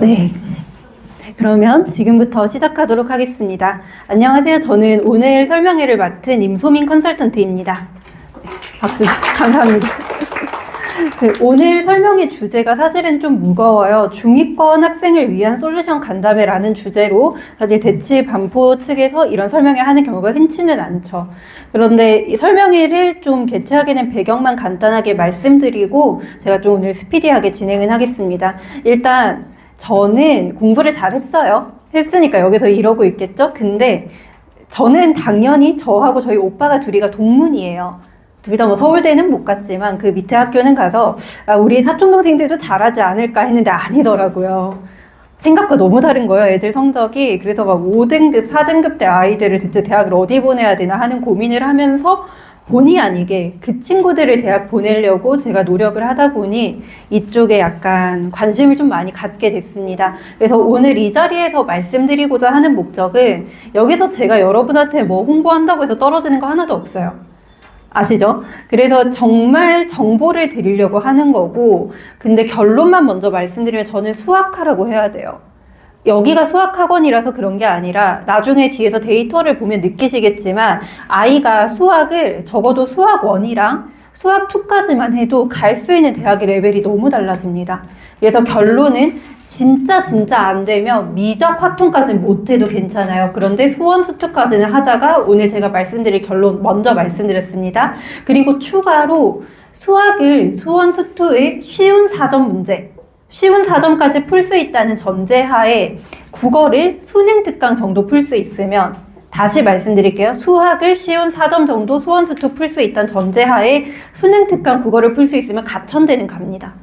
네. 그러면 지금부터 시작하도록 하겠습니다. 안녕하세요. 저는 오늘 설명회를 맡은 임소민 컨설턴트입니다. 박수. 감사합니다. 오늘 설명의 주제가 사실은 좀 무거워요. 중위권 학생을 위한 솔루션 간담회라는 주제로 사실 대치 반포 측에서 이런 설명회 하는 경우가 흔치는 않죠. 그런데 이 설명회를 좀 개최하게 된 배경만 간단하게 말씀드리고 제가 좀 오늘 스피디하게 진행을 하겠습니다. 일단 저는 공부를 잘했어요. 했으니까 여기서 이러고 있겠죠? 근데 저는 당연히 저하고 저희 오빠가 둘이가 동문이에요. 둘 다 뭐 서울대는 못 갔지만 그 밑에 학교는 가서 우리 사촌동생들도 잘하지 않을까 했는데 아니더라고요. 생각과 너무 다른 거예요, 애들 성적이. 그래서 막 5등급, 4등급 대 아이들을 대체 대학을 어디 보내야 되나 하는 고민을 하면서 본의 아니게 그 친구들을 대학 보내려고 제가 노력을 하다 보니 이쪽에 약간 관심을 좀 많이 갖게 됐습니다. 그래서 오늘 이 자리에서 말씀드리고자 하는 목적은 여기서 제가 여러분한테 뭐 홍보한다고 해서 떨어지는 거 하나도 없어요. 아시죠? 그래서 정말 정보를 드리려고 하는 거고, 근데 결론만 먼저 말씀드리면 저는 수학하라고 해야 돼요. 여기가 수학학원이라서 그런 게 아니라 나중에 뒤에서 데이터를 보면 느끼시겠지만 아이가 수학을 적어도 수학 1이랑 수학 2까지만 해도 갈 수 있는 대학의 레벨이 너무 달라집니다. 그래서 결론은 진짜 안 되면 미적 화통까지는 못해도 괜찮아요. 그런데 수원 수투까지는 하자가 오늘 제가 말씀드릴 결론 먼저 말씀드렸습니다. 그리고 추가로 수학을 수원 수투의 쉬운 4점 문제, 쉬운 4점까지 풀 수 있다는 전제하에 국어를 수능 특강 정도 풀 수 있으면, 다시 말씀드릴게요. 수학을 쉬운 4점 정도 수원수투 풀 수 있다는 전제하에 수능 특강 국어를 풀 수 있으면 가천대는 갑니다.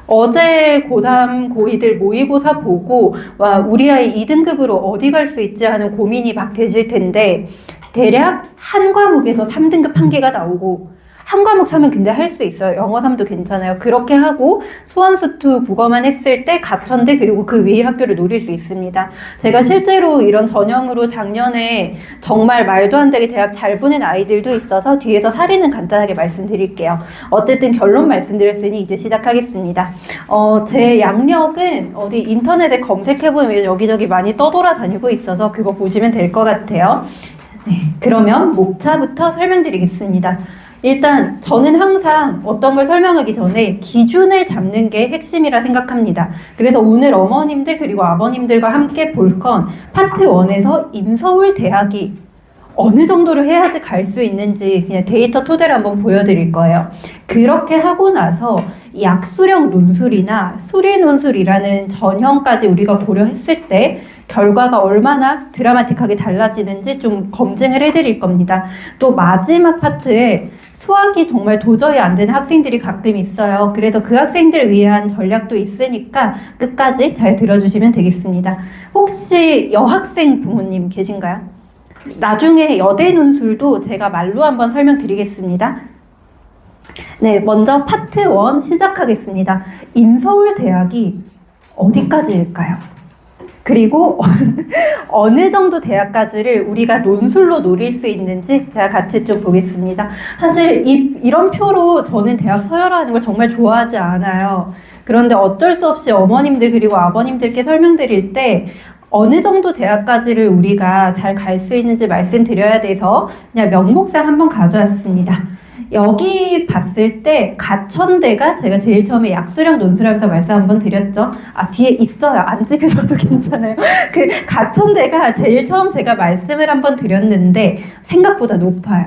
어제 고3, 고2들 모의고사 보고 와 우리 아이 2등급으로 어디 갈 수 있지 하는 고민이 막 되실 텐데 대략 한 과목에서 3등급 한 개가 나오고 한 과목 3은 근데 할 수 있어요. 영어 3도 괜찮아요. 그렇게 하고 수원수투 국어만 했을 때 가천대 그리고 그 외의 학교를 노릴 수 있습니다. 제가 실제로 이런 전형으로 작년에 정말 말도 안 되게 대학 잘 보낸 아이들도 있어서 뒤에서 사례는 간단하게 말씀드릴게요. 어쨌든 결론 말씀드렸으니 이제 시작하겠습니다. 제 양력은 어디 인터넷에 검색해보면 여기저기 많이 떠돌아다니고 있어서 그거 보시면 될 것 같아요. 네, 그러면 목차부터 설명드리겠습니다. 일단 저는 항상 어떤 걸 설명하기 전에 기준을 잡는 게 핵심이라 생각합니다. 그래서 오늘 어머님들 그리고 아버님들과 함께 볼 건 파트 1에서 인서울대학이 어느 정도를 해야지 갈 수 있는지 그냥 데이터 토대로 한번 보여드릴 거예요. 그렇게 하고 나서 약수령 논술이나 수리 논술이라는 전형까지 우리가 고려했을 때 결과가 얼마나 드라마틱하게 달라지는지 좀 검증을 해드릴 겁니다. 또 마지막 파트에 수학이 정말 도저히 안 되는 학생들이 가끔 있어요. 그래서 그 학생들을 위한 전략도 있으니까 끝까지 잘 들어주시면 되겠습니다. 혹시 여학생 부모님 계신가요? 나중에 여대 논술도 제가 말로 한번 설명드리겠습니다. 네, 먼저 파트 1 시작하겠습니다. 인서울대학이 어디까지일까요? 그리고 어느 정도 대학까지를 우리가 논술로 노릴 수 있는지 제가 같이 좀 보겠습니다. 사실 이런 표로 저는 대학 서열화하는 걸 정말 좋아하지 않아요. 그런데 어쩔 수 없이 어머님들 그리고 아버님들께 설명드릴 때 어느 정도 대학까지를 우리가 잘 갈 수 있는지 말씀드려야 돼서 그냥 명목상 한번 가져왔습니다. 여기 봤을 때 가천대가 제가 제일 처음에 약수령 논술하면서 말씀 한번 드렸죠. 뒤에 있어요. 안 찍으셔도 괜찮아요. 그 가천대가 제일 처음 제가 말씀을 한번 드렸는데 생각보다 높아요.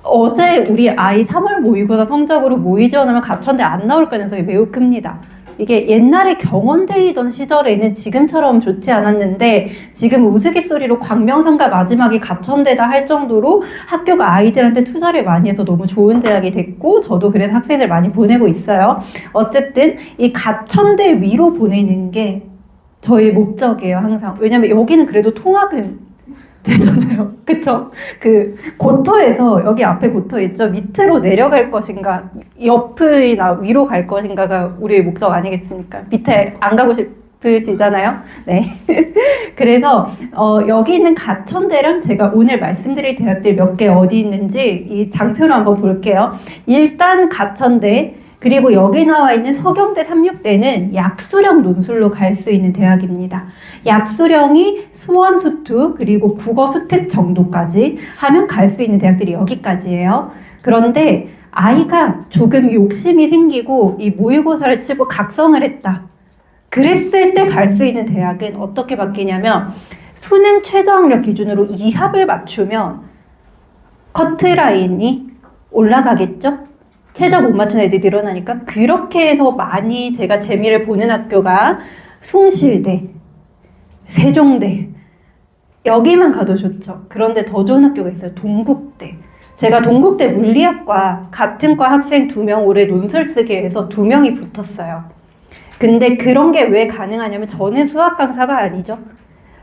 어제 우리 아이 3월 모의고사 성적으로 모의 지원하면 가천대 안 나올 가능성이 매우 큽니다. 이게 옛날에 경원대이던 시절에는 지금처럼 좋지 않았는데 지금 우스갯소리로 광명상가 마지막에 가천대다 할 정도로 학교가 아이들한테 투자를 많이 해서 너무 좋은 대학이 됐고 저도 그래서 학생들 많이 보내고 있어요. 어쨌든 이 가천대 위로 보내는 게 저희 목적이에요, 항상. 왜냐면 여기는 그래도 통학은 되잖아요. 그쵸? 그 고터에서 여기 앞에 고터 있죠? 밑으로 내려갈 것인가 옆이나 위로 갈 것인가가 우리의 목적 아니겠습니까? 밑에 안 가고 싶으시잖아요. 네. 그래서 여기 있는 가천대랑 제가 오늘 말씀드릴 대학들 몇 개 어디 있는지 이 장표로 한번 볼게요. 일단 가천대 그리고 여기 나와 있는 서경대 36대는 약수령 논술로 갈 수 있는 대학입니다. 약수령이 수원 수투 그리고 국어 수특 정도까지 하면 갈 수 있는 대학들이 여기까지예요. 그런데 아이가 조금 욕심이 생기고 이 모의고사를 치고 각성을 했다. 그랬을 때 갈 수 있는 대학은 어떻게 바뀌냐면 수능 최저학력 기준으로 2합을 맞추면 커트라인이 올라가겠죠? 최저 못 맞춘 애들이 늘어나니까 그렇게 해서 많이 제가 재미를 보는 학교가 숭실대, 세종대 여기만 가도 좋죠. 그런데 더 좋은 학교가 있어요. 동국대. 제가 동국대 물리학과 같은 과 학생 2명 올해 논술 쓰게 해서 2명이 붙었어요. 근데 그런 게 왜 가능하냐면 저는 수학 강사가 아니죠.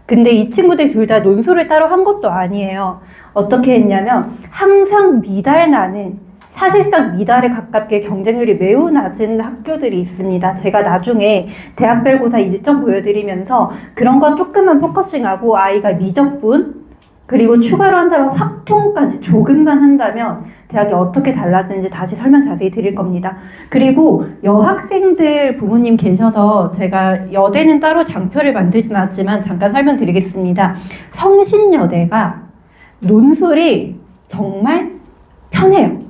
근데 이 친구들 둘 다 논술을 따로 한 것도 아니에요. 어떻게 했냐면 항상 미달나는 사실상 미달에 가깝게 경쟁률이 매우 낮은 학교들이 있습니다. 제가 나중에 대학별 고사 일정 보여드리면서 그런 거 조금만 포커싱하고 아이가 미적분 그리고 추가로 한다면 확통까지 조금만 한다면 대학이 어떻게 달랐는지 다시 설명 자세히 드릴 겁니다. 그리고 여학생들 부모님 계셔서 제가 여대는 따로 장표를 만들진 않았지만 잠깐 설명드리겠습니다. 성신여대가 논술이 정말 편해요.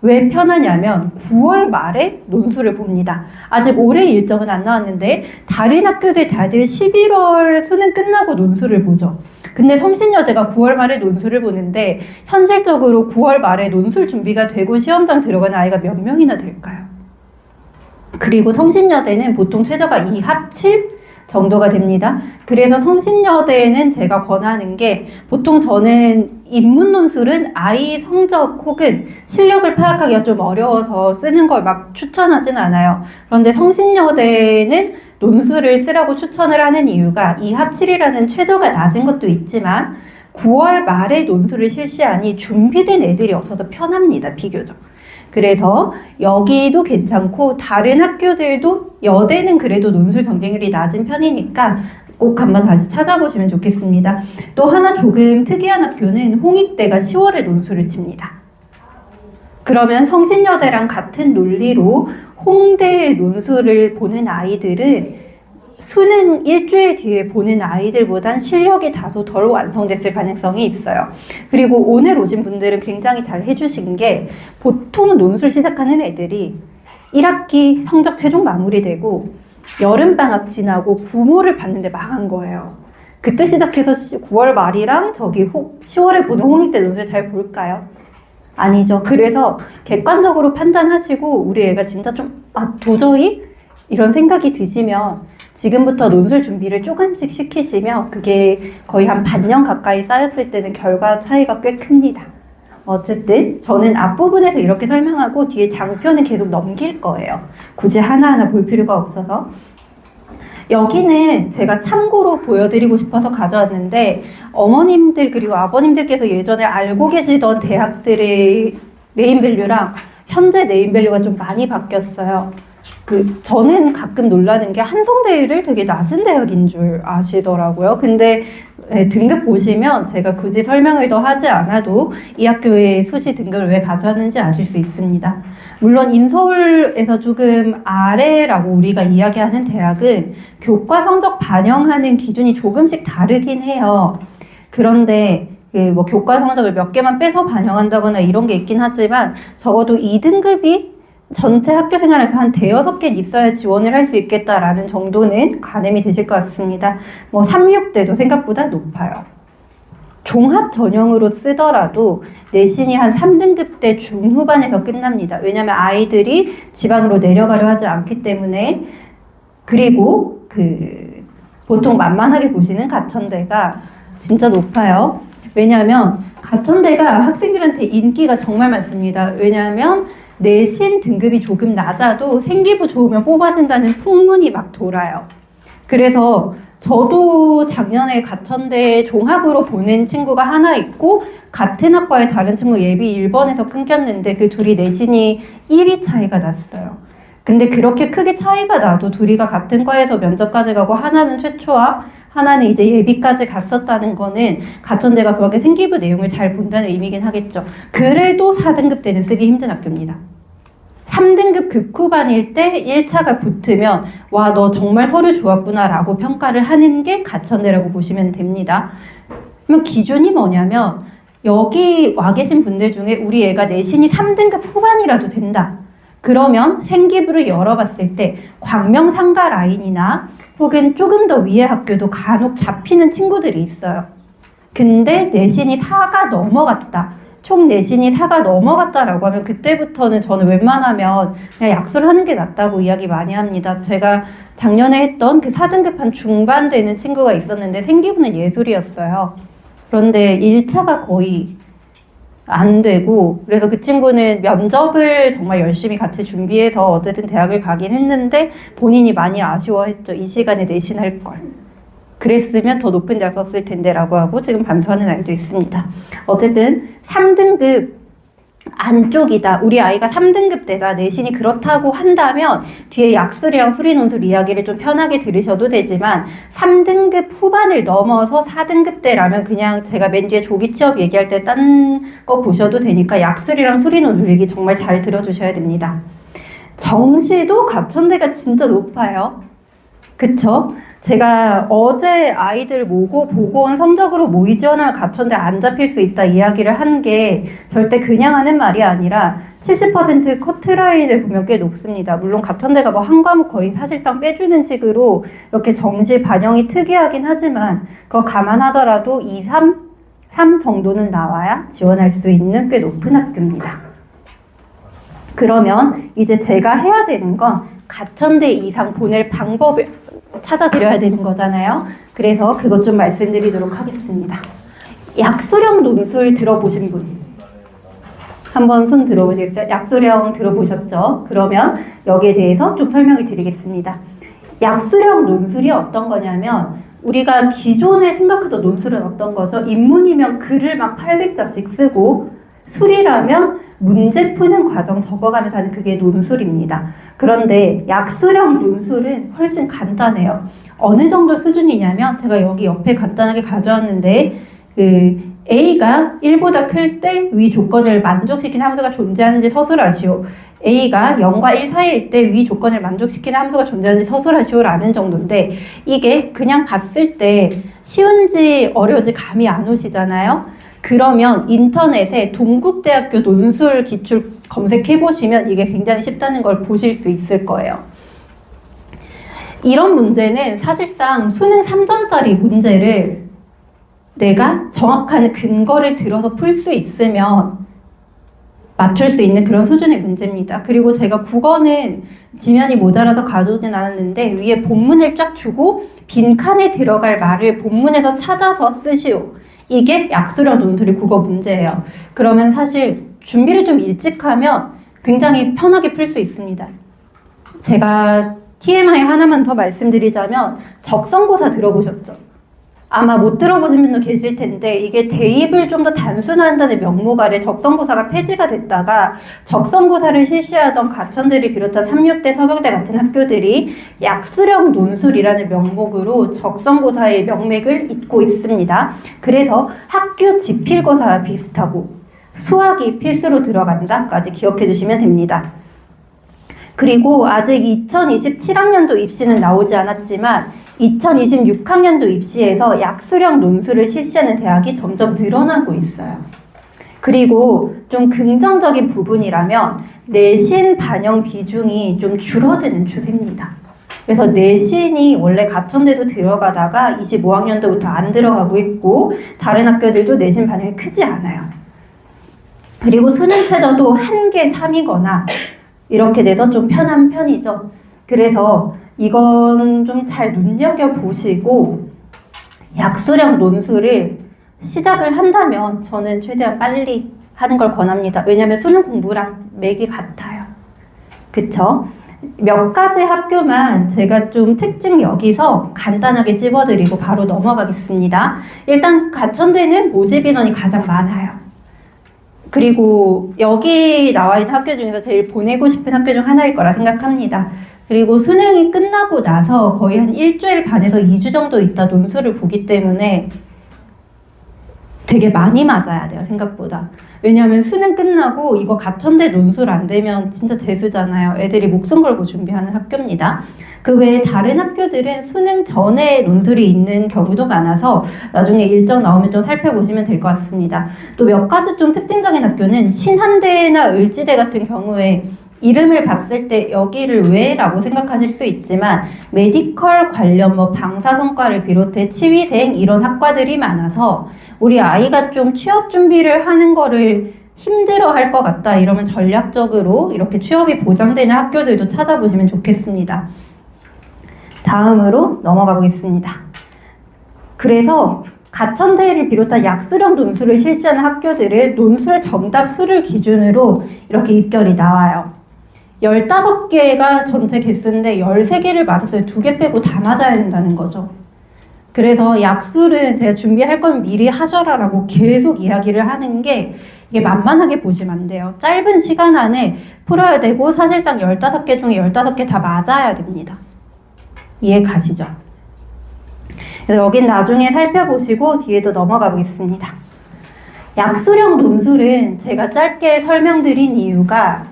왜 편하냐면 9월 말에 논술을 봅니다. 아직 올해 일정은 안 나왔는데 다른 학교들 다들 11월 수능 끝나고 논술을 보죠. 근데 성신여대가 9월 말에 논술을 보는데 현실적으로 9월 말에 논술 준비가 되고 시험장 들어가는 아이가 몇 명이나 될까요? 그리고 성신여대는 보통 최저가 2합 7 정도가 됩니다. 그래서 성신여대는 제가 권하는 게 보통 저는 인문 논술은 아이 성적 혹은 실력을 파악하기가 좀 어려워서 쓰는 걸 막 추천하진 않아요. 그런데 성신여대는 논술을 쓰라고 추천을 하는 이유가 2합 7이라는 최저가 낮은 것도 있지만 9월 말에 논술을 실시하니 준비된 애들이 없어서 편합니다. 비교적. 그래서 여기도 괜찮고 다른 학교들도 여대는 그래도 논술 경쟁률이 낮은 편이니까 꼭 한번 다시 찾아보시면 좋겠습니다. 또 하나 조금 특이한 학교는 홍익대가 10월에 논술을 칩니다. 그러면 성신여대랑 같은 논리로 홍대의 논술을 보는 아이들은 수능 일주일 뒤에 보는 아이들보단 실력이 다소 덜 완성됐을 가능성이 있어요. 그리고 오늘 오신 분들은 굉장히 잘 해주신 게 보통 논술 시작하는 애들이 1학기 성적 최종 마무리되고 여름방학 지나고 구모를 봤는데 망한 거예요. 그때 시작해서 9월 말이랑 저기 10월에 보는 홍익대 논술 잘 볼까요? 아니죠. 그래서 객관적으로 판단하시고 우리 애가 진짜 좀 도저히? 이런 생각이 드시면 지금부터 논술 준비를 조금씩 시키시면 그게 거의 한 반년 가까이 쌓였을 때는 결과 차이가 꽤 큽니다. 어쨌든 저는 앞부분에서 이렇게 설명하고 뒤에 장표는 계속 넘길 거예요. 굳이 하나하나 볼 필요가 없어서. 여기는 제가 참고로 보여드리고 싶어서 가져왔는데 어머님들 그리고 아버님들께서 예전에 알고 계시던 대학들의 네임밸류랑 현재 네임밸류가 좀 많이 바뀌었어요. 저는 가끔 놀라는 게 한성대를 되게 낮은 대학인 줄 아시더라고요. 근데 등급 보시면 제가 굳이 설명을 더 하지 않아도 이 학교의 수시 등급을 왜 가져왔는지 아실 수 있습니다. 물론 인서울에서 조금 아래라고 우리가 이야기하는 대학은 교과 성적 반영하는 기준이 조금씩 다르긴 해요. 그런데 뭐 교과 성적을 몇 개만 빼서 반영한다거나 이런 게 있긴 하지만 적어도 2등급이 전체 학교 생활에서 한 5-6개 있어야 지원을 할 수 있겠다라는 정도는 가늠이 되실 것 같습니다. 뭐 36대도 생각보다 높아요. 종합 전형으로 쓰더라도 내신이 한 3등급 대 중후반에서 끝납니다. 왜냐하면 아이들이 지방으로 내려가려 하지 않기 때문에. 그리고 보통 만만하게 보시는 가천대가 진짜 높아요. 왜냐하면 가천대가 학생들한테 인기가 정말 많습니다. 왜냐하면 내신 등급이 조금 낮아도 생기부 좋으면 뽑아진다는 풍문이 막 돌아요. 그래서 저도 작년에 가천대 종합으로 보낸 친구가 하나 있고 같은 학과의 다른 친구 예비 1번에서 끊겼는데 그 둘이 내신이 1위 차이가 났어요. 근데 그렇게 크게 차이가 나도 둘이가 같은 과에서 면접까지 가고 하나는 최초와 하나는 이제 예비까지 갔었다는 거는 가천대가 그렇게 생기부 내용을 잘 본다는 의미긴 하겠죠. 그래도 4등급 때는 쓰기 힘든 학교입니다. 3등급 극후반일 때 1차가 붙으면 와, 너 정말 서류 좋았구나 라고 평가를 하는 게 가천대라고 보시면 됩니다. 그럼 기준이 뭐냐면 여기 와 계신 분들 중에 우리 애가 내신이 3등급 후반이라도 된다. 그러면 생기부를 열어봤을 때 광명상가 라인이나 혹은 조금 더 위의 학교도 간혹 잡히는 친구들이 있어요. 근데 내신이 4가 넘어갔다. 총 내신이 4가 넘어갔다라고 하면 그때부터는 저는 웬만하면 그냥 약수를 하는 게 낫다고 이야기 많이 합니다. 제가 작년에 했던 그 4등급 한 중반 되는 친구가 있었는데 생기부는 예술이었어요. 그런데 1차가 거의 안 되고, 그래서 그 친구는 면접을 정말 열심히 같이 준비해서 어쨌든 대학을 가긴 했는데 본인이 많이 아쉬워했죠. 이 시간에 내신할 걸. 그랬으면 더 높은 대학 썼을 텐데 라고 하고 지금 반성하는 아이도 있습니다. 어쨌든 3등급 안쪽이다. 우리 아이가 3등급 때다. 내신이 그렇다고 한다면 뒤에 약술이랑 수리논술 이야기를 좀 편하게 들으셔도 되지만 3등급 후반을 넘어서 4등급 때라면 그냥 제가 맨 뒤에 조기 취업 얘기할 때 딴 거 보셔도 되니까 약술이랑 수리논술 얘기 정말 잘 들어주셔야 됩니다. 정시도 가천대가 진짜 높아요. 그쵸? 제가 어제 아이들 모고 보고 온 성적으로 모의 지원하면 가천대 안 잡힐 수 있다 이야기를 한 게 절대 그냥 하는 말이 아니라 70% 커트라인을 보면 꽤 높습니다. 물론 가천대가 뭐 한 과목 거의 사실상 빼주는 식으로 이렇게 정시 반영이 특이하긴 하지만 그거 감안하더라도 2, 3 정도는 나와야 지원할 수 있는 꽤 높은 학교입니다. 그러면 이제 제가 해야 되는 건 가천대 이상 보낼 방법을 찾아드려야 되는 거잖아요. 그래서 그것 좀 말씀드리도록 하겠습니다. 약수령 논술 들어보신 분? 한번 손 들어보시겠어요? 약수령 들어보셨죠? 그러면 여기에 대해서 좀 설명을 드리겠습니다. 약수령 논술이 어떤 거냐면 우리가 기존에 생각하던 논술은 어떤 거죠? 인문이면 글을 막 800자씩 쓰고 수리라면 문제 푸는 과정 적어가면서 하는 그게 논술입니다. 그런데 약수령 논술은 훨씬 간단해요. 어느 정도 수준이냐면 제가 여기 옆에 간단하게 가져왔는데 A가 1보다 클 때 위 조건을 만족시키는 함수가 존재하는지 서술하시오. A가 0과 1 사이일 때 위 조건을 만족시키는 함수가 존재하는지 서술하시오라는 정도인데 이게 그냥 봤을 때 쉬운지 어려운지 감이 안 오시잖아요. 그러면 인터넷에 동국대학교 논술 기출 검색해보시면 이게 굉장히 쉽다는 걸 보실 수 있을 거예요. 이런 문제는 사실상 수능 3점짜리 문제를 내가 정확한 근거를 들어서 풀 수 있으면 맞출 수 있는 그런 수준의 문제입니다. 그리고 제가 국어는 지면이 모자라서 가져오진 않았는데 위에 본문을 쫙 주고 빈칸에 들어갈 말을 본문에서 찾아서 쓰시오. 이게 약수령 논술의 국어 문제예요. 그러면 사실 준비를 좀 일찍 하면 굉장히 편하게 풀 수 있습니다. 제가 TMI 하나만 더 말씀드리자면 적성고사 들어보셨죠? 아마 못 들어보신 분도 계실 텐데 이게 대입을 좀 더 단순화한다는 명목 아래 적성고사가 폐지가 됐다가 적성고사를 실시하던 가천대를 비롯한 36대 서경대 같은 학교들이 약수령 논술이라는 명목으로 적성고사의 명맥을 잇고 있습니다. 그래서 학교 지필고사와 비슷하고 수학이 필수로 들어간다까지 기억해 주시면 됩니다. 그리고 아직 2027학년도 입시는 나오지 않았지만 2026학년도 입시에서 약수령 논술을 실시하는 대학이 점점 늘어나고 있어요. 그리고 좀 긍정적인 부분이라면 내신 반영 비중이 좀 줄어드는 추세입니다. 그래서 내신이 원래 가천대도 들어가다가 25학년도부터 안 들어가고 있고 다른 학교들도 내신 반영이 크지 않아요. 그리고 수능 최저도 1개 3이거나 이렇게 돼서 좀 편한 편이죠. 그래서 이건 좀 잘 눈여겨보시고 약수령 논술을 시작을 한다면 저는 최대한 빨리 하는 걸 권합니다. 왜냐하면 수능 공부랑 맥이 같아요. 그쵸? 몇 가지 학교만 제가 좀 특징 여기서 간단하게 찝어드리고 바로 넘어가겠습니다. 일단 가천대는 모집 인원이 가장 많아요. 그리고 여기 나와 있는 학교 중에서 제일 보내고 싶은 학교 중 하나일 거라 생각합니다. 그리고 수능이 끝나고 나서 거의 한 일주일 반에서 2주 정도 있다 논술을 보기 때문에 되게 많이 맞아야 돼요, 생각보다. 왜냐하면 수능 끝나고 이거 가천대 논술 안 되면 진짜 재수잖아요. 애들이 목숨 걸고 준비하는 학교입니다. 그 외에 다른 학교들은 수능 전에 논술이 있는 경우도 많아서 나중에 일정 나오면 좀 살펴보시면 될 것 같습니다. 또 몇 가지 좀 특징적인 학교는 신한대나 을지대 같은 경우에 이름을 봤을 때 여기를 왜? 라고 생각하실 수 있지만 메디컬 관련 뭐 방사선과를 비롯해 치위생 이런 학과들이 많아서 우리 아이가 좀 취업 준비를 하는 거를 힘들어 할 것 같다 이러면 전략적으로 이렇게 취업이 보장되는 학교들도 찾아보시면 좋겠습니다. 다음으로 넘어가 보겠습니다. 그래서 가천대를 비롯한 약수령 논술을 실시하는 학교들은 논술 정답 수를 기준으로 이렇게 입결이 나와요. 15개가 전체 개수인데 13개를 맞았어요. 2개 빼고 다 맞아야 된다는 거죠. 그래서 약술은 제가 준비할 건 미리 하셔라라고 계속 이야기를 하는 게 이게 만만하게 보시면 안 돼요. 짧은 시간 안에 풀어야 되고 사실상 15개 중에 15개 다 맞아야 됩니다. 이해 가시죠? 그래서 여긴 나중에 살펴보시고 뒤에도 넘어가 보겠습니다. 약수령 논술은 제가 짧게 설명드린 이유가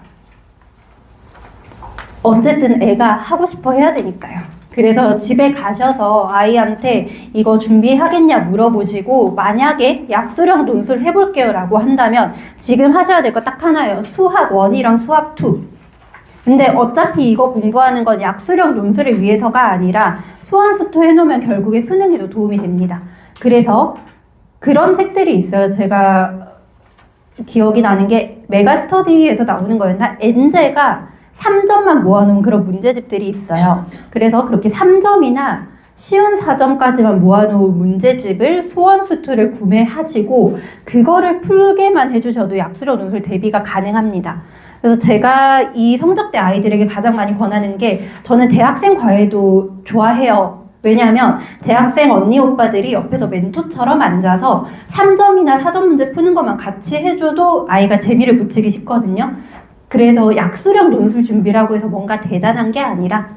어쨌든 애가 하고 싶어 해야 되니까요. 그래서 집에 가셔서 아이한테 이거 준비하겠냐 물어보시고 만약에 약수령 논술 해볼게요 라고 한다면 지금 하셔야 될 거 딱 하나예요. 수학 1이랑 수학 2. 근데 어차피 이거 공부하는 건 약수령 논술을 위해서가 아니라 수완수투 해놓으면 결국에 수능에도 도움이 됩니다. 그래서 그런 책들이 있어요. 제가 기억이 나는 게 메가스터디에서 나오는 거였나? 엔제가 3점만 모아놓은 그런 문제집들이 있어요. 그래서 그렇게 3점이나 쉬운 4점까지만 모아놓은 문제집을 수원수투를 구매하시고 그거를 풀게만 해주셔도 약수령 논술 대비가 가능합니다. 그래서 제가 이 성적대 아이들에게 가장 많이 권하는 게 저는 대학생 과외도 좋아해요. 왜냐하면 대학생 언니 오빠들이 옆에서 멘토처럼 앉아서 3점이나 4점 문제 푸는 것만 같이 해줘도 아이가 재미를 붙이기 쉽거든요. 그래서 약수령 논술 준비라고 해서 뭔가 대단한 게 아니라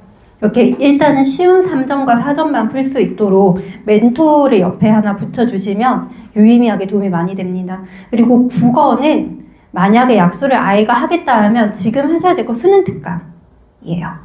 이렇게 일단은 쉬운 3점과 4점만 풀 수 있도록 멘토를 옆에 하나 붙여주시면 유의미하게 도움이 많이 됩니다. 그리고 국어는 만약에 약수를 아이가 하겠다 하면 지금 하셔야 될 거 수능 특강이에요.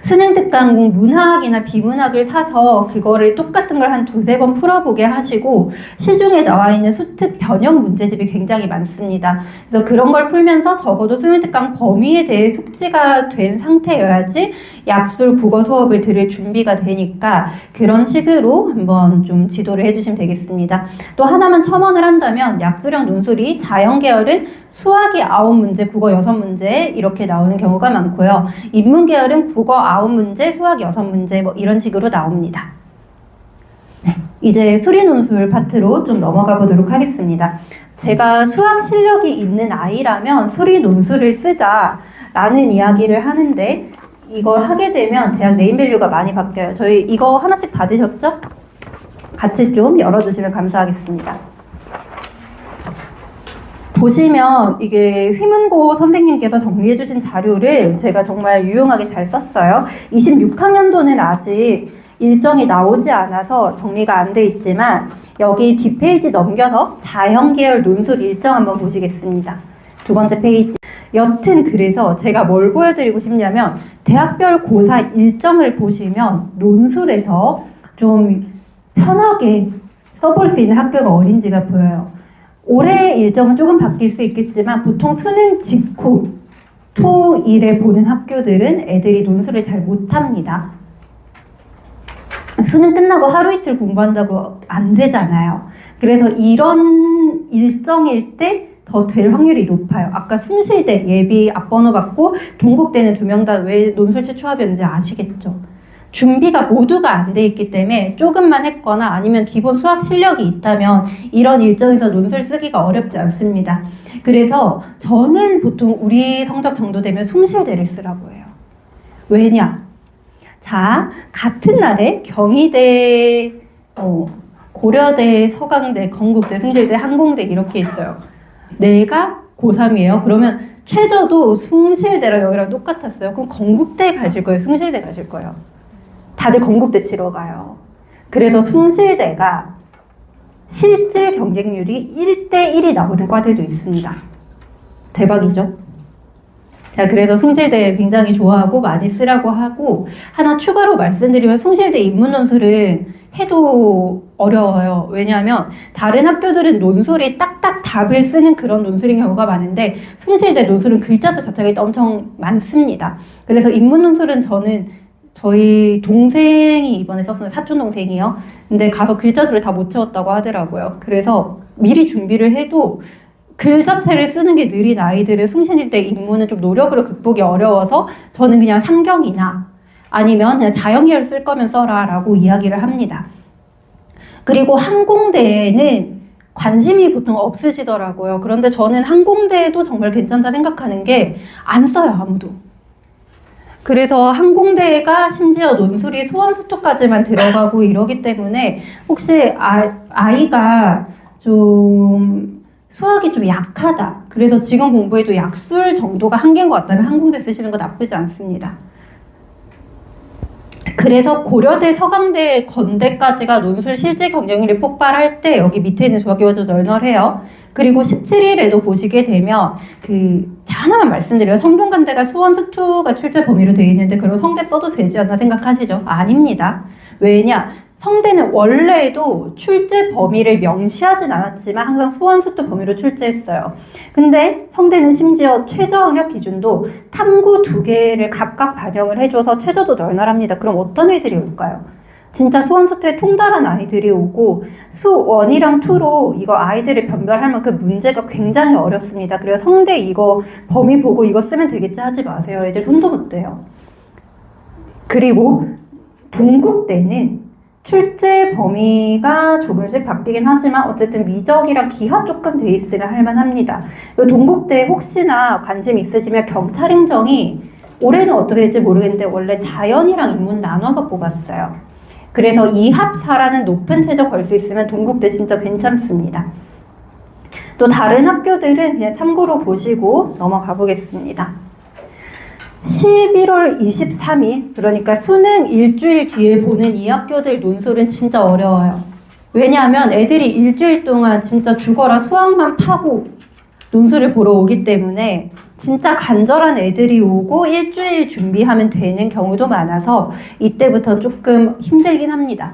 수능 특강 문학이나 비문학을 사서 그거를 똑같은 걸 한 2-3번 풀어보게 하시고 시중에 나와 있는 수특 변형 문제집이 굉장히 많습니다. 그래서 그런 걸 풀면서 적어도 수능 특강 범위에 대해 숙지가 된 상태여야지 약술 국어 수업을 들을 준비가 되니까 그런 식으로 한번 좀 지도를 해주시면 되겠습니다. 또 하나만 첨언을 한다면 약수령 논술이 자연계열은 수학이 9문제, 국어 6문제 이렇게 나오는 경우가 많고요. 인문계열은 국어 9문제, 수학 6문제 뭐 이런 식으로 나옵니다. 네, 이제 수리논술 파트로 좀 넘어가 보도록 하겠습니다. 제가 수학 실력이 있는 아이라면 수리논술을 쓰자라는 이야기를 하는데 이걸 하게 되면 대학 네임밸류가 많이 바뀌어요. 저희 이거 하나씩 받으셨죠? 같이 좀 열어주시면 감사하겠습니다. 보시면 이게 휘문고 선생님께서 정리해주신 자료를 제가 정말 유용하게 잘 썼어요. 26학년도는 아직 일정이 나오지 않아서 정리가 안 돼 있지만 여기 뒷페이지 넘겨서 자연계열 논술 일정 한번 보시겠습니다. 2번째 페이지. 여튼 그래서 제가 뭘 보여드리고 싶냐면 대학별 고사 일정을 보시면 논술에서 좀 편하게 써볼 수 있는 학교가 어딘지가 보여요. 올해 일정은 조금 바뀔 수 있겠지만 보통 수능 직후 토일에 보는 학교들은 애들이 논술을 잘 못합니다. 수능 끝나고 하루 이틀 공부한다고 안 되잖아요. 그래서 이런 일정일 때 더 될 확률이 높아요. 아까 숭실대 예비 앞번호 받고 동국대는 2명 다 왜 논술 최초합이었는지 아시겠죠? 준비가 모두가 안 돼 있기 때문에 조금만 했거나 아니면 기본 수학 실력이 있다면 이런 일정에서 논술 쓰기가 어렵지 않습니다. 그래서 저는 보통 우리 성적 정도 되면 숭실대를 쓰라고 해요. 왜냐? 자, 같은 날에 경희대, 고려대, 서강대, 건국대, 숭실대, 항공대 이렇게 있어요. 내가 고3이에요. 그러면 최저도 숭실대랑 여기랑 똑같았어요. 그럼 건국대 가실 거예요? 숭실대 가실 거예요? 다들 건국대 치러 가요. 그래서 숭실대가 실질 경쟁률이 1대1이 나오는 과들도 있습니다. 대박이죠? 자, 그래서 숭실대 굉장히 좋아하고 많이 쓰라고 하고, 하나 추가로 말씀드리면 숭실대 인문논술은 해도 어려워요. 왜냐하면 다른 학교들은 논술이 딱딱 답을 쓰는 그런 논술인 경우가 많은데 숭실대 논술은 글자 수 자체가 엄청 많습니다. 그래서 인문논술은 저희 동생이 이번에 썼어요. 사촌 동생이요. 근데 가서 글자 수를 다 못 채웠다고 하더라고요. 그래서 미리 준비를 해도 글 자체를 쓰는 게 느린 아이들을 숭실대 인문은 좀 노력으로 극복이 어려워서 저는 그냥 상경이나 아니면 그냥 자연계열 쓸 거면 써라 라고 이야기를 합니다. 그리고 항공대에는 관심이 보통 없으시더라고요. 그런데 저는 항공대도 정말 괜찮다 생각하는 게 안 써요, 아무도. 그래서 항공대가 심지어 논술이 소원수투까지만 들어가고 이러기 때문에 혹시 아이가 좀 수학이 좀 약하다. 그래서 지금 공부해도 약술 정도가 한계인 것 같다면 항공대 쓰시는 거 나쁘지 않습니다. 그래서 고려대, 서강대, 건대까지가 논술 실질 경쟁률이 폭발할 때 여기 밑에 있는 조합기가 좀 널널해요. 그리고 17일에도 보시게 되면 하나만 말씀드려요. 성균관대가 수원수투가 출제 범위로 되어 있는데 그럼 성대 써도 되지 않나 생각하시죠? 아닙니다. 왜냐? 성대는 원래도 출제 범위를 명시하진 않았지만 항상 수원수투 범위로 출제했어요. 근데 성대는 심지어 최저학력 기준도 탐구 2개를 각각 반영을 해줘서 최저도 널널합니다. 그럼 어떤 애들이 올까요? 진짜 수원수투에 통달한 아이들이 오고 수 1이랑 2로 이거 아이들을 변별하면 그 문제가 굉장히 어렵습니다. 그래서 성대 이거 범위 보고 이거 쓰면 되겠지 하지 마세요. 애들 손도 못 대요. 그리고 동국대는 출제 범위가 조금씩 바뀌긴 하지만 어쨌든 미적이랑 기하 조금 돼 있으면 할만합니다. 동국대 혹시나 관심 있으시면 경찰행정이 올해는 어떻게 될지 모르겠는데 원래 자연이랑 인문 나눠서 뽑았어요. 그래서 2합4라는 높은 최저 걸 수 있으면 동국대 진짜 괜찮습니다. 또 다른 학교들은 그냥 참고로 보시고 넘어가 보겠습니다. 11월 23일, 그러니까 수능 일주일 뒤에 보는 이 학교들 논술은 진짜 어려워요. 왜냐하면 애들이 일주일 동안 진짜 죽어라 수학만 파고 논술을 보러 오기 때문에 진짜 간절한 애들이 오고 일주일 준비하면 되는 경우도 많아서 이때부터 조금 힘들긴 합니다.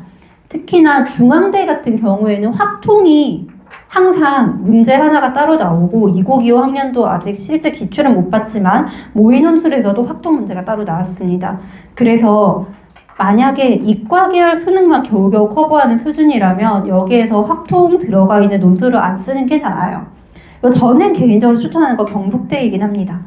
특히나 중앙대 같은 경우에는 확통이 항상 문제 하나가 따로 나오고 2025 학년도 아직 실제 기출은 못 봤지만 모의논술에서도 확통 문제가 따로 나왔습니다. 그래서 만약에 이과 계열 수능만 겨우겨우 커버하는 수준이라면 여기에서 확통 들어가 있는 논술을 안 쓰는 게 나아요. 저는 개인적으로 추천하는 거 경북대이긴 합니다.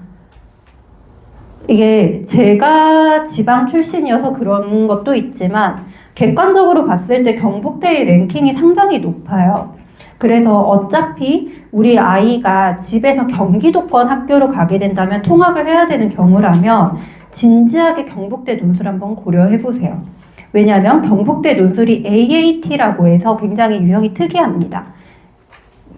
이게 제가 지방 출신이어서 그런 것도 있지만 객관적으로 봤을 때 경북대의 랭킹이 상당히 높아요. 그래서 어차피 우리 아이가 집에서 경기도권 학교로 가게 된다면 통학을 해야 되는 경우라면 진지하게 경북대 논술 한번 고려해보세요. 왜냐하면 경북대 논술이 AAT라고 해서 굉장히 유형이 특이합니다.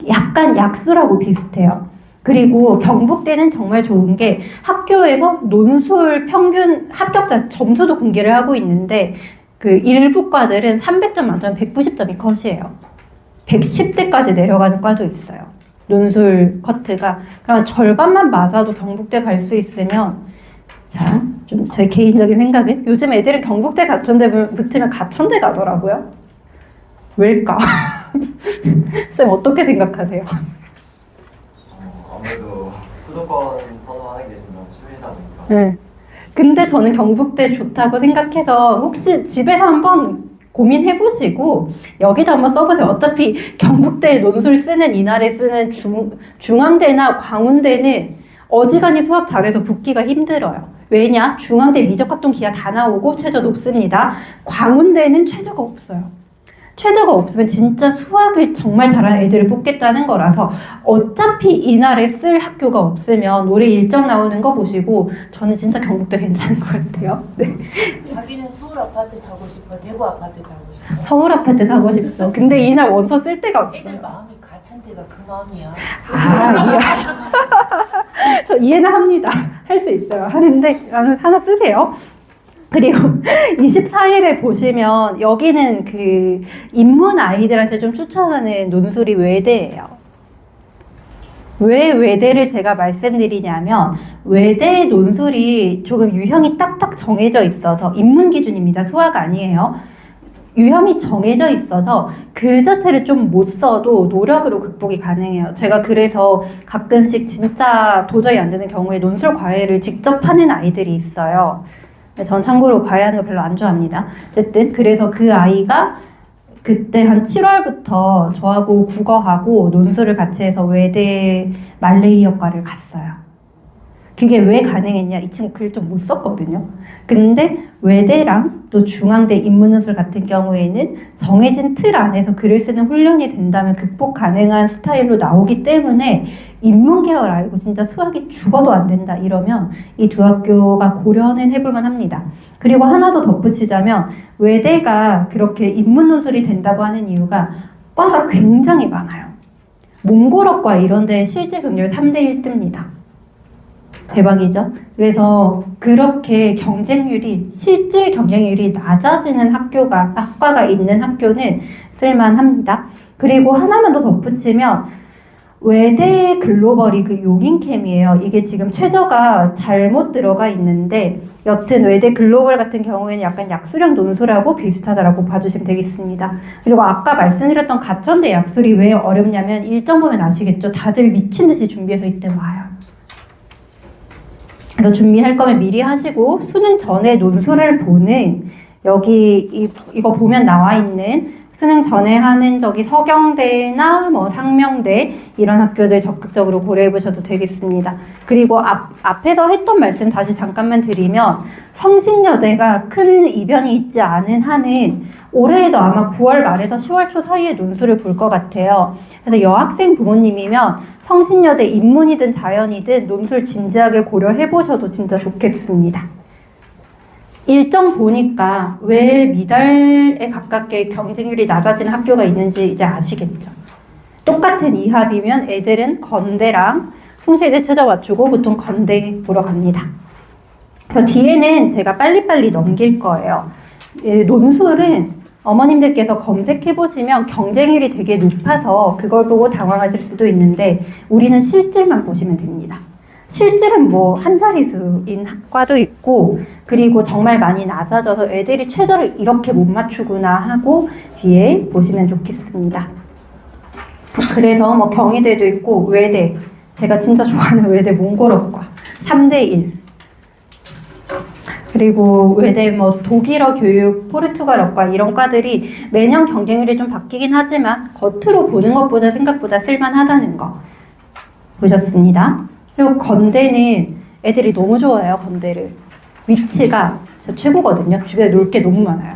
약간 약수라고 비슷해요. 그리고 경북대는 정말 좋은 게 학교에서 논술 평균 합격자 점수도 공개를 하고 있는데 그 일부 과들은 300점 만점에 190점이 컷이에요. 110대까지 내려가는 과도 있어요. 논술 커트가. 그럼 절반만 맞아도 경북대 갈 수 있으면 자, 좀 제 개인적인 생각은 요즘 애들은 경북대 가천대 붙으면 가천대 가더라고요. 왜일까? 쌤 어떻게 생각하세요? 아무래도 수도권 선호하는 게 좀 취미다 보니까. 네. 근데 저는 경북대 좋다고 생각해서 혹시 집에서 한번 고민해보시고 여기도 한번 써보세요. 어차피 경북대 논술 쓰는 이날에 쓰는 중앙대나 광운대는 어지간히 수학 잘해서 붙기가 힘들어요. 왜냐? 중앙대 미적학동 기하 다 나오고 최저 높습니다. 광운대는 최저가 없어요. 최저가 없으면 진짜 수학을 정말 잘하는 애들을 뽑겠다는 거라서 어차피 이날에 쓸 학교가 없으면 올해 일정 나오는 거 보시고 저는 진짜 경북대 괜찮은 것 같아요. 네. 자기는 서울 아파트 사고 싶어, 대구 아파트 사고 싶어. 서울 아파트 사고 싶죠. 근데 이날 원서 쓸 데가 애들 없어요. 마음이 가천대가 그 마음이야. 저 이해는 합니다. 할 수 있어요. 하는데 나는 하나 쓰세요. 그리고 24일에 보시면 여기는 그 입문 아이들한테 좀 추천하는 논술이 외대예요. 왜 외대를 제가 말씀드리냐면 외대 논술이 조금 유형이 딱딱 정해져 있어서 입문 기준입니다. 수학 아니에요. 유형이 정해져 있어서 글 자체를 좀 못 써도 노력으로 극복이 가능해요. 제가 그래서 가끔씩 진짜 도저히 안 되는 경우에 논술 과외를 직접 하는 아이들이 있어요. 전 참고로 과외하는 거 별로 안 좋아합니다. 어쨌든 그래서 그 아이가 그때 한 7월부터 저하고 국어하고 논술을 같이 해서 외대 말레이어과를 갔어요. 그게 왜 가능했냐? 이 친구 글 좀 못 썼거든요. 근데 외대랑 또 중앙대 인문논술 같은 경우에는 정해진 틀 안에서 글을 쓰는 훈련이 된다면 극복 가능한 스타일로 나오기 때문에 인문계열 알고 진짜 수학이 죽어도 안 된다 이러면 이 두 학교가 고려는 해볼만 합니다. 그리고 하나 더 덧붙이자면 외대가 그렇게 인문논술이 된다고 하는 이유가 과가 굉장히 많아요. 몽골어과 이런 데 실제 경률 3대 1듭니다. 대박이죠? 그래서 그렇게 경쟁률이, 실질 경쟁률이 낮아지는 학과가 있는 학교는 쓸만합니다. 그리고 하나만 더 덧붙이면 외대 글로벌이 그 용인캠이에요. 이게 지금 최저가 잘못 들어가 있는데 여튼 외대 글로벌 같은 경우에는 약간 약수령 논술하고 비슷하다라고 봐주시면 되겠습니다. 그리고 아까 말씀드렸던 가천대 약술이 왜 어렵냐면 일정 보면 아시겠죠? 다들 미친 듯이 준비해서 이때 와요. 그래서 준비할 거면 미리 하시고 수능 전에 논술을 보는 여기 이거 보면 나와 있는 수능 전에 하는 저기 서경대나 뭐 상명대 이런 학교들 적극적으로 고려해 보셔도 되겠습니다. 그리고 앞에서 했던 말씀 다시 잠깐만 드리면 성신여대가 큰 이변이 있지 않은 한은 올해에도 아마 9월 말에서 10월 초 사이에 논술을 볼 것 같아요. 그래서 여학생 부모님이면 성신여대 인문이든 자연이든 논술 진지하게 고려해 보셔도 진짜 좋겠습니다. 일정 보니까 왜 미달에 가깝게 경쟁률이 낮아지는 학교가 있는지 이제 아시겠죠? 똑같은 이합이면 애들은 건대랑 숭실대 최저 맞추고 보통 건대 보러 갑니다. 그래서 뒤에는 제가 빨리빨리 넘길 거예요. 논술은 어머님들께서 검색해보시면 경쟁률이 되게 높아서 그걸 보고 당황하실 수도 있는데 우리는 실질만 보시면 됩니다. 실질은 뭐 한 자릿수인 학과도 있고 그리고 정말 많이 낮아져서 애들이 최저를 이렇게 못 맞추구나 하고 뒤에 보시면 좋겠습니다. 그래서 뭐 경희대도 있고 외대, 제가 진짜 좋아하는 외대 몽골어과 3대1 그리고 외대 뭐 독일어 교육, 포르투갈어과 이런 과들이 매년 경쟁률이 좀 바뀌긴 하지만 겉으로 보는 것보다 생각보다 쓸만하다는 거 보셨습니다. 그리고 건대는 애들이 너무 좋아해요. 건대를 위치가 진짜 최고거든요. 주변에 놀 게 너무 많아요.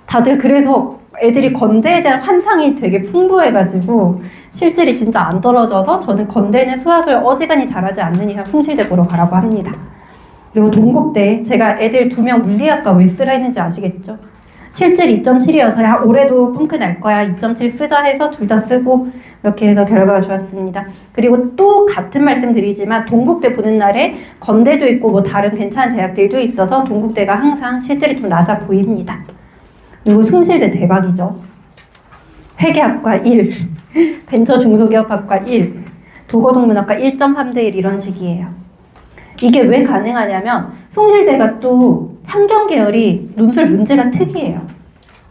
다들 그래서 애들이 건대에 대한 환상이 되게 풍부해가지고 실질이 진짜 안 떨어져서 저는 건대는 수학을 어지간히 잘하지 않는 이상 숭실대 보러 가라고 합니다. 그리고 동국대, 제가 애들 2명 물리학과 왜 쓰라 했는지 아시겠죠? 실질 2.7이어서 야 올해도 펑크 날 거야 2.7 쓰자 해서 둘 다 쓰고 이렇게 해서 결과가 좋았습니다. 그리고 또 같은 말씀 드리지만 동국대 보는 날에 건대도 있고 뭐 다른 괜찮은 대학들도 있어서 동국대가 항상 실질이 좀 낮아 보입니다. 그리고 숭실대 대박이죠. 회계학과 1, 벤처중소기업학과 1, 도거동문학과 1.3대1 이런 식이에요. 이게 왜 가능하냐면 숭실대가 또 상경계열이 논술 문제가 특이해요.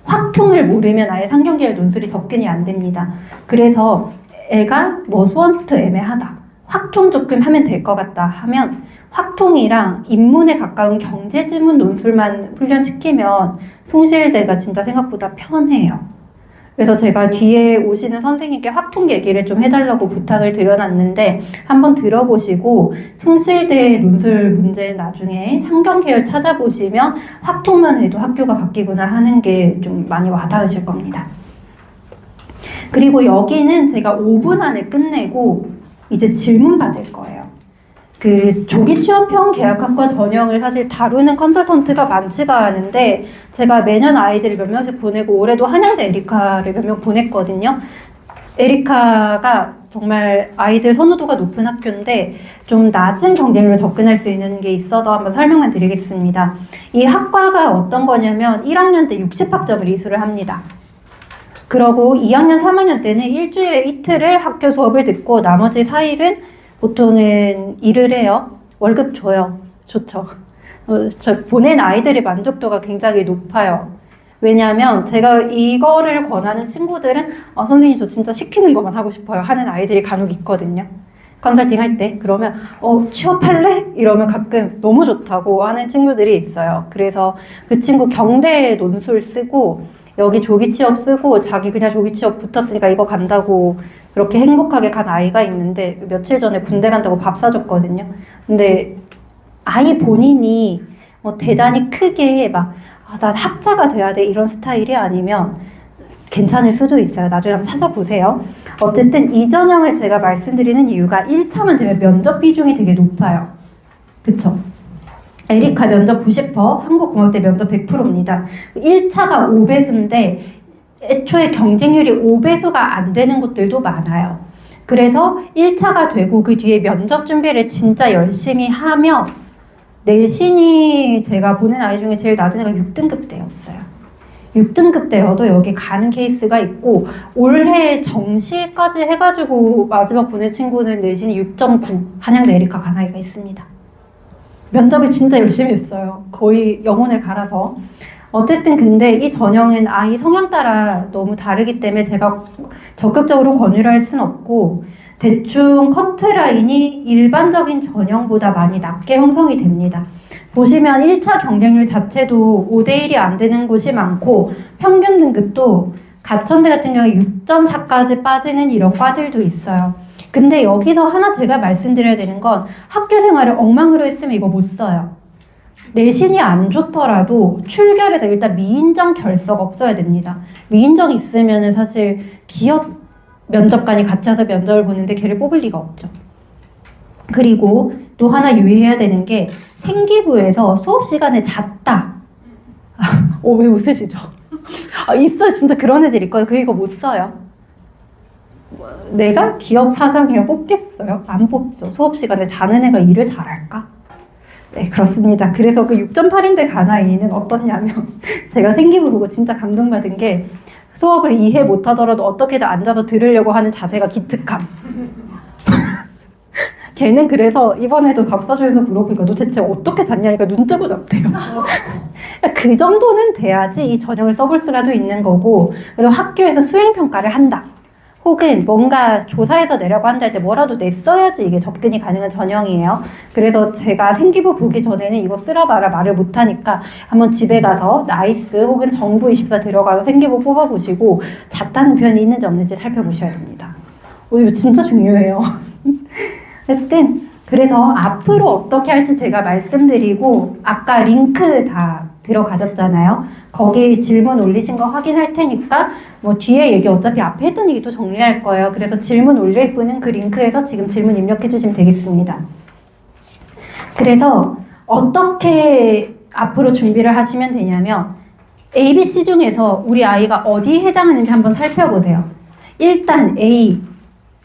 확통을 모르면 아예 상경계열 논술이 접근이 안 됩니다. 그래서 애가 뭐 수원수투 애매하다. 확통 조금 하면 될 것 같다 하면 확통이랑 인문에 가까운 경제지문 논술만 훈련시키면 숭실대가 진짜 생각보다 편해요. 그래서 제가 뒤에 오시는 선생님께 확통 얘기를 좀 해달라고 부탁을 드려놨는데 한번 들어보시고 숭실대 논술 문제 나중에 상경계열 찾아보시면 확통만 해도 학교가 바뀌구나 하는 게 좀 많이 와닿으실 겁니다. 그리고 여기는 제가 5분 안에 끝내고 이제 질문 받을 거예요. 그 조기 취업형 계약학과 전형을 사실 다루는 컨설턴트가 많지가 않은데 제가 매년 아이들을 몇 명씩 보내고 올해도 한양대 에리카를 몇 명 보냈거든요. 에리카가 정말 아이들 선호도가 높은 학교인데 좀 낮은 경쟁률로 접근할 수 있는 게 있어서 한번 설명만 드리겠습니다. 이 학과가 어떤 거냐면 1학년 때 60학점을 이수를 합니다. 그러고 2학년, 3학년 때는 일주일에 이틀을 학교 수업을 듣고 나머지 4일은 보통은 일을 해요. 월급 줘요. 좋죠. 저 보낸 아이들의 만족도가 굉장히 높아요. 왜냐하면 제가 이거를 권하는 친구들은 선생님 저 진짜 시키는 것만 하고 싶어요 하는 아이들이 간혹 있거든요. 컨설팅 할 때 그러면 취업할래? 이러면 가끔 너무 좋다고 하는 친구들이 있어요. 그래서 그 친구 경대 논술 쓰고 여기 조기 취업 쓰고 자기 그냥 조기 취업 붙었으니까 이거 간다고 그렇게 행복하게 간 아이가 있는데 며칠 전에 군대 간다고 밥 사줬거든요. 근데 아이 본인이 뭐 대단히 크게 막 난 학자가 돼야 돼 이런 스타일이 아니면 괜찮을 수도 있어요. 나중에 한번 찾아보세요. 어쨌든 이 전형을 제가 말씀드리는 이유가 1차만 되면 면접 비중이 되게 높아요. 그쵸? 에리카 면접 90%, 한국공학대 면접 100%입니다. 1차가 5배수인데 애초에 경쟁률이 5배수가 안 되는 곳들도 많아요. 그래서 1차가 되고 그 뒤에 면접 준비를 진짜 열심히 하면 내신이 제가 보낸 아이 중에 제일 낮은 애가 6등급 때였어요. 6등급 때여도 여기 가는 케이스가 있고 올해 정시까지 해가지고 마지막 보낸 친구는 내신이 6.9 한양대 에리카 간 아이가 있습니다. 면접을 진짜 열심히 했어요. 거의 영혼을 갈아서. 어쨌든 근데 이 전형은 아이 성향 따라 너무 다르기 때문에 제가 적극적으로 권유를 할 수는 없고 대충 커트라인이 일반적인 전형보다 많이 낮게 형성이 됩니다. 보시면 1차 경쟁률 자체도 5대1이 안 되는 곳이 많고 평균 등급도 가천대 같은 경우에 6.4까지 빠지는 이런 과들도 있어요. 근데 여기서 하나 제가 말씀드려야 되는 건 학교 생활을 엉망으로 했으면 이거 못 써요. 내신이 안 좋더라도 출결해서 일단 미인정 결석 없어야 됩니다. 미인정 있으면은 사실 기업 면접관이 같이 와서 면접을 보는데 걔를 뽑을 리가 없죠. 그리고 또 하나 유의해야 되는 게 생기부에서 수업 시간에 잤다. 왜 웃으시죠? 있어요. 진짜 그런 애들 있거든요. 그 이거 못 써요. 내가 기업 사장이면 뽑겠어요? 안 뽑죠. 수업 시간에 자는 애가 일을 잘할까? 네, 그렇습니다. 그래서 그 6.8인데 간 아이는 어떻냐면 제가 생기부 보고 진짜 감동받은 게 수업을 이해 못하더라도 어떻게든 앉아서 들으려고 하는 자세가 기특함. 걔는 그래서 이번에도 밥 사주면서 물어보니까 너 대체 어떻게 잤냐니까 눈 뜨고 잤대요. 그 정도는 돼야지 이 전형을 써볼 수라도 있는 거고 그리고 학교에서 수행평가를 한다. 혹은 뭔가 조사해서 내려고 한다 할 때 뭐라도 냈어야지 이게 접근이 가능한 전형이에요. 그래서 제가 생기부 보기 전에는 이거 쓰라봐라 말을 못하니까 한번 집에 가서 나이스 혹은 정부24 들어가서 생기부 뽑아보시고 잤다는 표현이 있는지 없는지 살펴보셔야 됩니다. 이거 진짜 중요해요. 하여튼 그래서 앞으로 어떻게 할지 제가 말씀드리고 아까 링크 다 들어가셨잖아요. 거기 질문 올리신 거 확인할 테니까 뭐 뒤에 얘기 어차피 앞에 했던 얘기도 정리할 거예요. 그래서 질문 올릴 분은 그 링크에서 지금 질문 입력해 주시면 되겠습니다. 그래서 어떻게 앞으로 준비를 하시면 되냐면 ABC 중에서 우리 아이가 어디에 해당하는지 한번 살펴보세요. 일단 A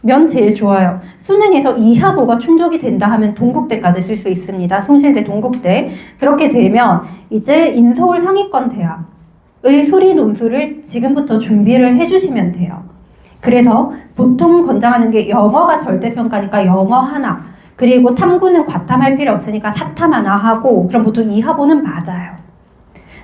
면 제일 좋아요. 수능에서 2하고가 충족이 된다 하면 동국대까지 쓸 수 있습니다. 송실대 동국대. 그렇게 되면 이제 인서울 상위권 대학의 수리 논술을 지금부터 준비를 해주시면 돼요. 그래서 보통 권장하는 게 영어가 절대평가니까 영어 하나, 그리고 탐구는 과탐할 필요 없으니까 사탐 하나 하고, 그럼 보통 2하고는 맞아요.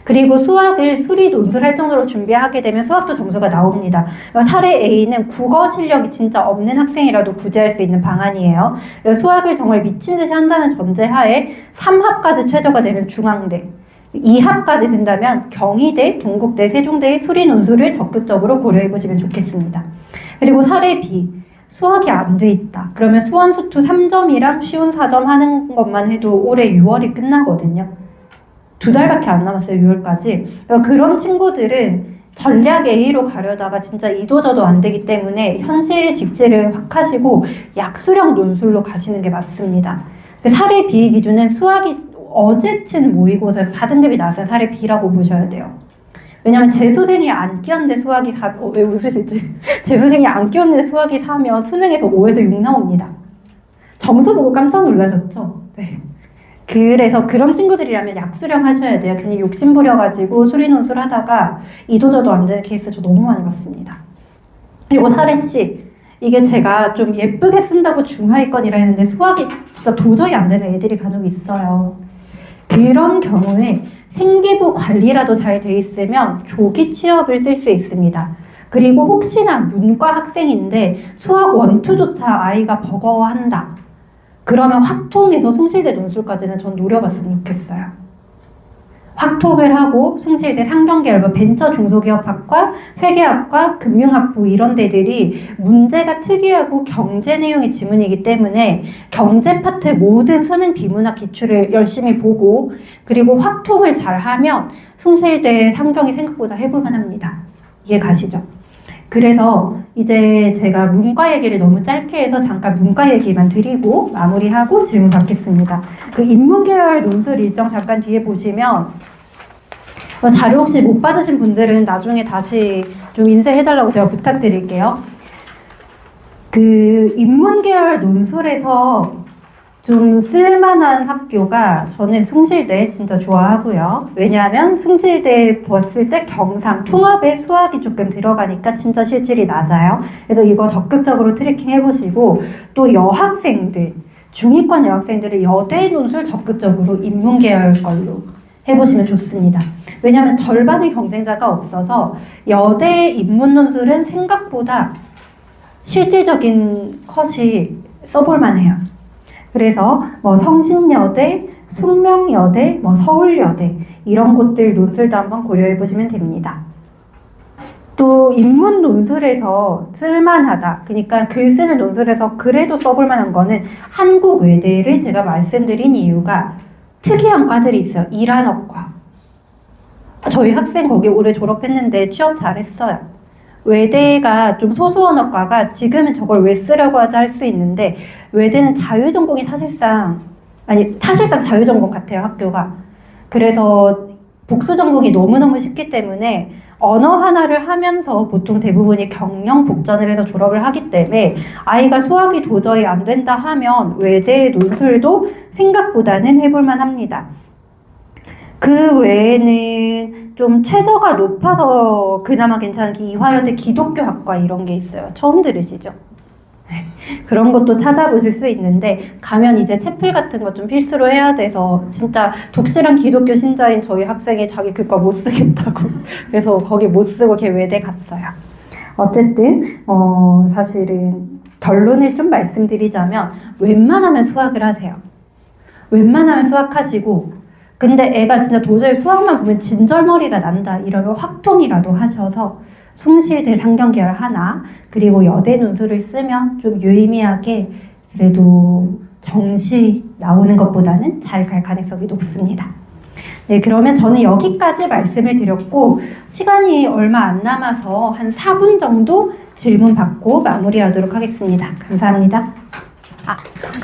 그리고 수학을 수리 논술할 정도로 준비하게 되면 수학도 점수가 나옵니다. 사례 A는 국어 실력이 진짜 없는 학생이라도 구제할 수 있는 방안이에요. 수학을 정말 미친 듯이 한다는 전제하에 3합까지 최저가 되면 중앙대, 2합까지 된다면 경희대, 동국대, 세종대의 수리 논술을 적극적으로 고려해 보시면 좋겠습니다. 그리고 사례 B, 수학이 안 돼 있다. 그러면 수원수투 3점이랑 쉬운 4점 하는 것만 해도 올해 6월이 끝나거든요. 2달밖에 안 남았어요. 6월까지. 그런 친구들은 전략 A로 가려다가 진짜 이도저도 안 되기 때문에 현실 직지를 확 하시고 약수령 논술로 가시는 게 맞습니다. 사례 B 기준은 수학이 어제 친 모의고사에서 4등급이 나왔어요. 사례 B라고 보셔야 돼요. 왜냐면 재수생이 안 끼었는데 수학이 4, 왜 웃으시지? 재수생이 안 끼었는데 수학이 4면 수능에서 5에서 6 나옵니다. 점수 보고 깜짝 놀라셨죠? 네. 그래서 그런 친구들이라면 약수령 하셔야 돼요. 괜히 욕심 부려가지고 수리논술 하다가 이도저도 안 되는 케이스 저 너무 많이 봤습니다. 그리고 사례씨, 이게 제가 좀 예쁘게 쓴다고 중하위권이라 했는데 수학이 진짜 도저히 안 되는 애들이 간혹 있어요. 그런 경우에 생기부 관리라도 잘 돼 있으면 조기 취업을 쓸 수 있습니다. 그리고 혹시나 문과 학생인데 수학 원투조차 아이가 버거워한다. 그러면 확통해서 숭실대 논술까지는 전 노려봤으면 좋겠어요. 확통을 하고 숭실대 상경계열, 뭐 벤처 중소기업학과, 회계학과, 금융학부 이런 데들이 문제가 특이하고 경제 내용의 지문이기 때문에 경제 파트 모든 수능 비문학 기출을 열심히 보고 그리고 확통을 잘하면 숭실대 상경이 생각보다 해볼만 합니다. 이해 가시죠? 그래서 이제 제가 문과 얘기를 너무 짧게 해서 잠깐 문과 얘기만 드리고 마무리하고 질문 받겠습니다. 그 인문계열 논술 일정 잠깐 뒤에 보시면 자료 혹시 못 받으신 분들은 나중에 다시 좀 인쇄해달라고 제가 부탁드릴게요. 그 인문계열 논술에서 좀 쓸만한 학교가 저는 숭실대 진짜 좋아하고요. 왜냐하면 숭실대 봤을 때 경상, 통합에 수학이 조금 들어가니까 진짜 실질이 낮아요. 그래서 이거 적극적으로 트래킹 해보시고 또 여학생들, 중위권 여학생들은 여대 논술 적극적으로 인문계열 걸로 해보시면 좋습니다. 왜냐하면 절반의 경쟁자가 없어서 여대 인문 논술은 생각보다 실질적인 컷이 써볼만 해요. 그래서 뭐 성신여대, 숙명여대, 뭐 서울여대 이런 곳들 논술도 한번 고려해 보시면 됩니다. 또 인문 논술에서 쓸만하다. 그러니까 글 쓰는 논술에서 그래도 써볼 만한 거는 한국외대를 제가 말씀드린 이유가 특이한 과들이 있어요. 이란어과. 저희 학생 거기 올해 졸업했는데 취업 잘했어요. 외대가 좀 소수언어과가 지금은 저걸 왜 쓰려고 하자 할 수 있는데 외대는 자유전공이 사실상 자유전공 같아요, 학교가. 그래서 복수전공이 너무너무 쉽기 때문에 언어 하나를 하면서 보통 대부분이 경영 복전을 해서 졸업을 하기 때문에 아이가 수학이 도저히 안 된다 하면 외대 논술도 생각보다는 해볼만 합니다. 그 외에는 좀 최저가 높아서 그나마 괜찮은 게 이화여대 기독교학과 이런 게 있어요. 처음 들으시죠? 그런 것도 찾아보실 수 있는데 가면 이제 채플 같은 거 좀 필수로 해야 돼서 진짜 독실한 기독교 신자인 저희 학생이 자기 그과 못 쓰겠다고 그래서 거기 못 쓰고 걔 외대 갔어요. 어쨌든 사실은 결론을 좀 말씀드리자면 웬만하면 수학을 하세요. 웬만하면 수학하시고 근데 애가 진짜 도저히 수학만 보면 진절머리가 난다 이러면 확통이라도 하셔서 숭실대 상경계열 하나 그리고 여대 논술을 쓰면 좀 유의미하게 그래도 정시 나오는 것보다는 잘 갈 가능성이 높습니다. 네, 그러면 저는 여기까지 말씀을 드렸고 시간이 얼마 안 남아서 한 4분 정도 질문 받고 마무리하도록 하겠습니다. 감사합니다.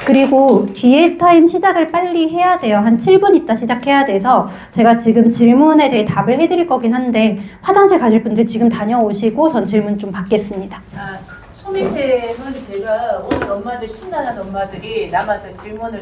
그리고 뒤에 타임 시작을 빨리 해야 돼요. 한 7분 있다 시작해야 돼서 제가 지금 질문에 대해 답을 해드릴 거긴 한데 화장실 가실 분들 지금 다녀오시고 전 질문 좀 받겠습니다. 소미쌤은 제가 오늘 엄마들 신나는 엄마들이 남아서 질문을